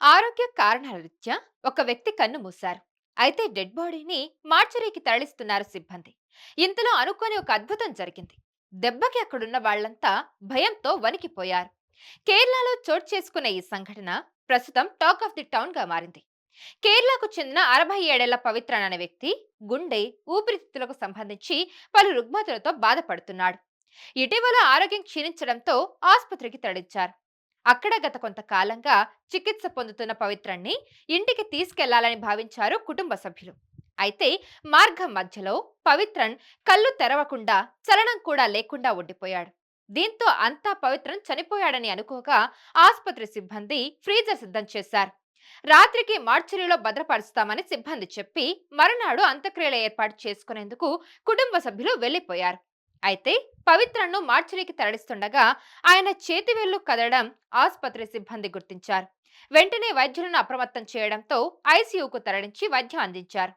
ఆరోగ్య కారణాల రీత్యా ఒక వ్యక్తి కన్ను మూశారు. అయితే డెడ్ బాడీని మార్చరీకి తరలిస్తున్నారు సిబ్బంది. ఇంతలో అనుకోని ఒక అద్భుతం జరిగింది. దెబ్బకి అక్కడున్న వాళ్ళంతా భయంతో వణికిపోయారు. కేరళలో చోటు చేసుకున్న ఈ సంఘటన ప్రస్తుతం టాక్ ఆఫ్ ది టౌన్ గా మారింది. కేరళకు చెందిన 67 ఏళ్ల పవిత్రన్ అనే వ్యక్తి గుండె ఊపిరితిత్తులకు సంబంధించి పలు రుగ్మతలతో బాధపడుతున్నాడు. ఇటీవల ఆరోగ్యం క్షీణించడంతో ఆసుపత్రికి తరలించారు. అక్కడ గత కొంతకాలంగా చికిత్స పొందుతున్న పవిత్రన్ని ఇంటికి తీసుకెళ్లాలని భావించారు కుటుంబ సభ్యులు. అయితే మార్గం మధ్యలో పవిత్రన్ కళ్ళు తెరవకుండా చలనం కూడా లేకుండా ఉండిపోయాడు. దీంతో అంతా పవిత్రన్ చనిపోయాడని అనుకోగా ఆసుపత్రి సిబ్బంది ఫ్రీజర్ సిద్ధం చేశారు. రాత్రికి మార్చురీలో భద్రపరుస్తామని సిబ్బంది చెప్పి మరునాడు అంత్యక్రియల ఏర్పాటు చేసుకునేందుకు కుటుంబ సభ్యులు వెళ్లిపోయారు. అయితే పవిత్రను మార్చురీకి తరలిస్తుండగా ఆయన చేతివేళ్లు కదలడం ఆసుపత్రి సిబ్బంది గుర్తించారు. వెంటనే వైద్యులను అప్రమత్తం చేయడంతో ఐసీయూకు తరలించి వైద్యం అందించారు.